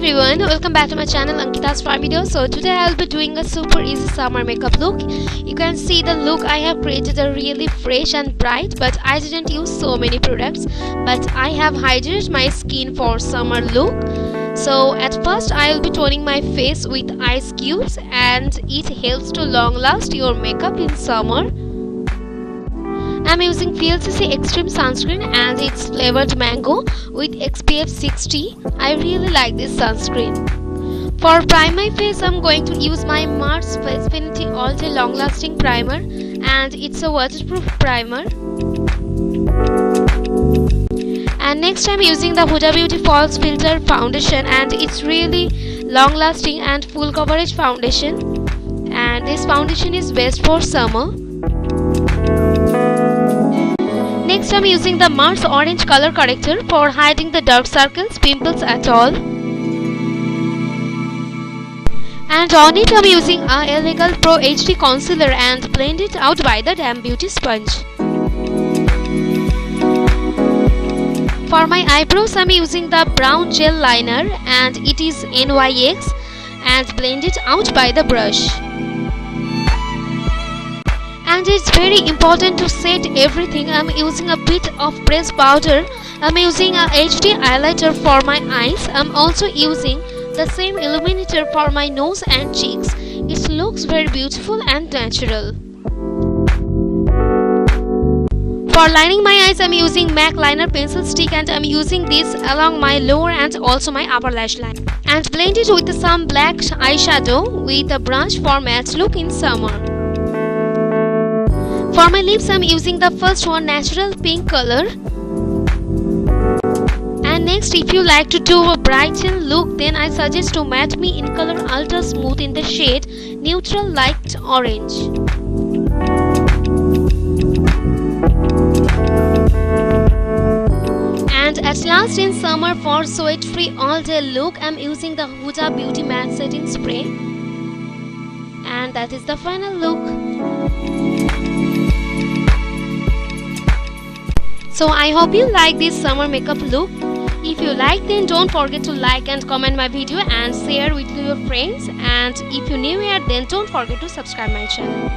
everyone, welcome back to my channel Ankita'S video. So today I'll be doing a super easy summer makeup look. You can see the look I have created a really fresh and bright, but I didn't use so many products, but I have hydrated my skin for summer look. So at first I'll be toning my face with ice cubes, and it helps to long last your makeup in summer. I'm using PLCC Extreme Sunscreen and it's flavored mango with SPF 60. I really like this sunscreen. For prime my face, I'm going to use my Mars Facefinity All Day Long Lasting Primer, and it's a waterproof primer. And next I'm using the Huda Beauty False Filter Foundation, and it's really long lasting and full coverage foundation, and this foundation is best for summer. Next I'm using the Mars Orange Color Corrector for hiding the dark circles, pimples at all. And on it I'm using a Illegal Pro HD Concealer and blend it out by the Damn Beauty Sponge. For my eyebrows I'm using the Brown Gel Liner and it is NYX, and blend it out by the brush. And it's very important to set everything. I'm using a bit of pressed powder. I'm using a HD highlighter for my eyes. I'm also using the same illuminator for my nose and cheeks. It looks very beautiful and natural. For lining my eyes, I'm using MAC Liner Pencil Stick, and I'm using this along my lower and also my upper lash line. And blend it with some black eyeshadow with a brush for matte look in summer. For my lips, I'm using the first one, natural pink color. And next, if you like to do a brighten look, then I suggest to Matte Me in color Ultra Smooth in the shade Neutral Light Orange. And at last, in summer, for sweat-free all-day look, I'm using the Huda Beauty Matte Setting Spray. And that is the final look. So I hope you like this summer makeup look. If you like, then don't forget to like and comment my video and share with your friends. And if you're new here, then don't forget to subscribe my channel.